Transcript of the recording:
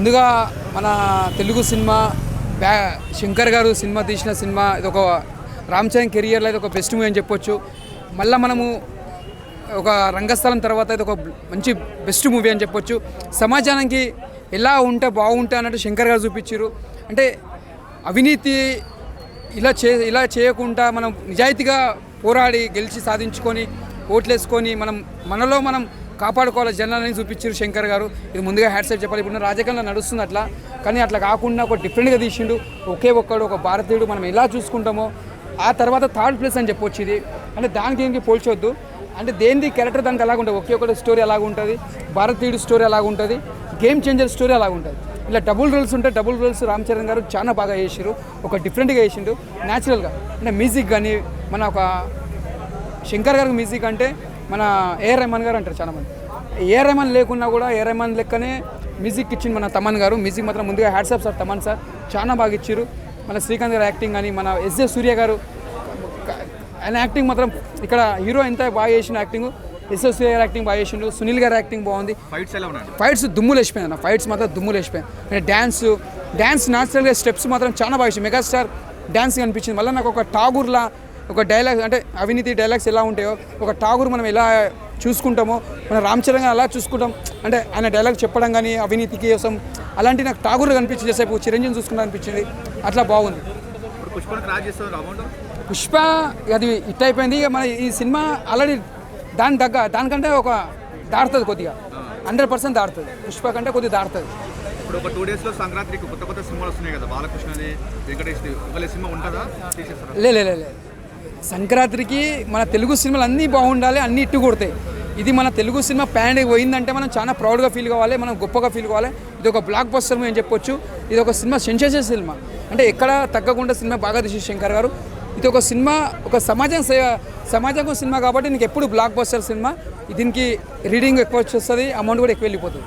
ముందుగా మన తెలుగు సినిమా శంకర్ గారు సినిమా తీసిన సినిమా ఇది ఒక రామ్ చరణ్ కెరియర్లో ఇది ఒక బెస్ట్ మూవీ అని చెప్పొచ్చు. మళ్ళీ మనము ఒక రంగస్థలం తర్వాత ఇది ఒక మంచి బెస్ట్ మూవీ అని చెప్పొచ్చు. సమాజానికి ఎలా ఉంటే బాగుంటే అన్నట్టు శంకర్ గారు చూపించారు. అంటే అవినీతి ఇలా చేయకుండా మనం నిజాయితీగా పోరాడి గెలిచి సాధించుకొని ఓట్లేసుకొని మనలో మనం కాపాడుకోవాలి జనాలని చూపించారు శంకర్ గారు. ఇది ముందుగా హ్యాట్సెట్ చెప్పాలి. ఇప్పుడు రాజకీయంలో నడుస్తుంది అట్లా, కానీ అట్లా కాకుండా ఒక డిఫరెంట్గా తీసిండు. ఒక భారతీయుడు మనం ఎలా చూసుకుంటామో ఆ తర్వాత థర్డ్ ప్లేస్ అని చెప్పొచ్చు. ఇది అంటే దానికి దీనికి పోల్చొద్దు. అంటే దేనిది క్యారెక్టర్ దానికి అలాగ ఉంటుంది. ఒకే స్టోరీ అలాగ ఉంటుంది, భారతీయుడు స్టోరీ అలాగ ఉంటుంది, గేమ్ చేంజర్ స్టోరీ అలాగ ఉంటుంది. ఇలా డబుల్ రోల్స్ ఉంటాయి. డబుల్ రోల్స్ రామ్ చరణ్ గారు చాలా బాగా చేసారు. ఒక డిఫరెంట్గా చేసిండు న్యాచురల్గా. అంటే మ్యూజిక్ కానీ మన ఒక శంకర్ గారికి మ్యూజిక్ అంటే మన ఏఆర్ రెహమాన్ గారు అంటారు చాలామంది. ఏఆర్ రెహమాన్ లేకున్నా కూడా ఏఆర్ రెహమాన్ లెక్కనే మ్యూజిక్ ఇచ్చింది మన తమన్ గారు. మ్యూజిక్ మాత్రం ముందుగా హ్యాట్సాప్ సార్ తమన్ సార్ చాలా బాగా ఇచ్చారు. మన శ్రీకాంత్ గారు యాక్టింగ్ కానీ మన ఎస్జే సూర్య గారు ఆయన యాక్టింగ్ మాత్రం ఇక్కడ హీరో ఎంత బాగా చేసిన యాక్టింగ్. ఎస్జే సూర్య గారు యాక్టింగ్ బాగా చేసిండు. సునీల్ గారు యాక్టింగ్ బాగుంది. ఫైట్స్ దుమ్ములు వేసిపోయాయి అన్న. ఫైట్స్ మాత్రం దుమ్ములు వేసిపోయాయి. అంటే డ్యాన్స్ న్యాచురల్గా స్టెప్స్ మాత్రం చాలా బాగా చేసింది. మెగాస్టార్ డ్యాన్స్ కనిపించింది. మళ్ళీ నాకు ఒక ఠాగూర్లా ఒక డైలాగ్ అంటే అవినీతి డైలాగ్స్ ఎలా ఉంటాయో ఒక ఠాగూర్ మనం ఎలా చూసుకుంటామో మన రామ్ చరణ్ అలా చూసుకుంటాం. అంటే ఆయన డైలాగ్ చెప్పడం కానీ అవినీతికి కోసం అలాంటి నాకు ఠాగూర్ కనిపించింది. చేసేపు చిరంజీవి చూసుకుంటా అనిపించింది. అట్లా బాగుంది. పుష్ప అది హిట్ అయిపోయింది. ఇక మన ఈ సినిమా ఆల్రెడీ దానికంటే ఒక దాడుతుంది కొద్దిగా 100% దాడుతుంది. పుష్ప కంటే కొద్దిగా దాడుతుంది. ఇప్పుడు ఒక 2 days లో సంక్రాంతికి కొత్త సినిమాలు వస్తున్నాయి కదా, బాలకృష్ణది, వెంకటేష్ది, ఒకళ్ళ సినిమా ఉంటుందా? లే సంక్రాంతికి మన తెలుగు సినిమాలు అన్నీ బాగుండాలి, అన్నీ ఇట్టు కొడతాయి. ఇది మన తెలుగు సినిమా ప్యాన్కి పోయిందంటే మనం చాలా ప్రౌడ్గా ఫీల్ కావాలి, మనం గొప్పగా ఫీల్ కావాలి. ఇది ఒక బ్లాక్ బస్టర్ అని చెప్పొచ్చు. ఇది ఒక సినిమా సెన్సేషన్ సినిమా. అంటే ఎక్కడ తగ్గకుండా సినిమా బాగా తీసి శంకర్ గారు. ఇది ఒక సినిమా ఒక సమాజం సినిమా కాబట్టి నీకు ఎప్పుడు బ్లాక్ బస్టర్ సినిమా. దీనికి రీడింగ్ ఎక్కువ వచ్చేస్తుంది, అమౌంట్ కూడా ఎక్కువ వెళ్ళిపోతుంది.